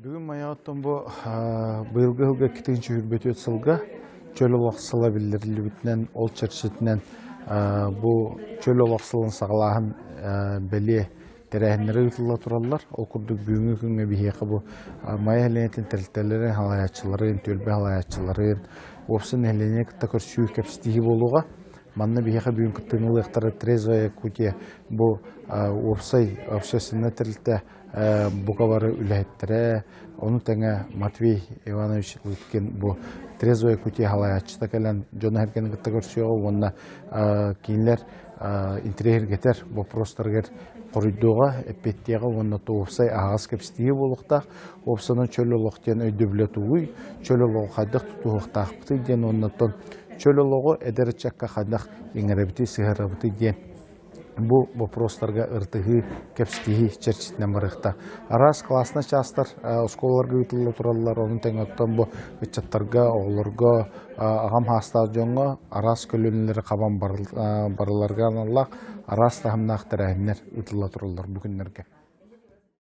Бүгін маяғыттан бұйылғы ғылға кетінші үрбеті өтсілға чөл олақсыла білдірілі бүтінен, ол чәршетінен бұл чөл олақсылын сағалағын бәле тәрәхінлері ұтылла тұралар. Ол күрдік бүгінгі күнге бейеқі бұл мая әленетін тәрілтелерін, халаятчыларын, төлбе халаятчыларын, опсын әлене күтті көрсүй кәпістігі болуға. Манна бейеқі бүгін күттіңілі ұқтары трезвая күте бұл опсай общественны тәрілті бұқавары үләйттірі. Оны тәңі Матвей Иванович өткен бұл трезвая күте халаятчыда кәлін жоны әркені күтті көрсүйіға. Онына кейінлер интерегергетер вопростаргер қорыйдуға әппеттеға онына тоғыпсай ағас кәпістігі болуқтақ. Опсаны чөл олықтен өйді білеті ұй, чөл олығы қайдық тұтуықтақ бұты ден оннаттан чөл олығы әдәрі чаққа қайдақ еңірәбіті сығырабыты ден. Бұл вопростарға ұртығы кәпістігі чәрчетінен барықта. Арас классына частар школаларға өтілі тұралылар. Оның тәңіттен бұл үтчаттарға, оғыларға, ағам хастағы жоңға арас көлінлері қабан барыларға аналақ арас тағымнақ тәрәхінлер өтілі тұралылар бүгінлерге.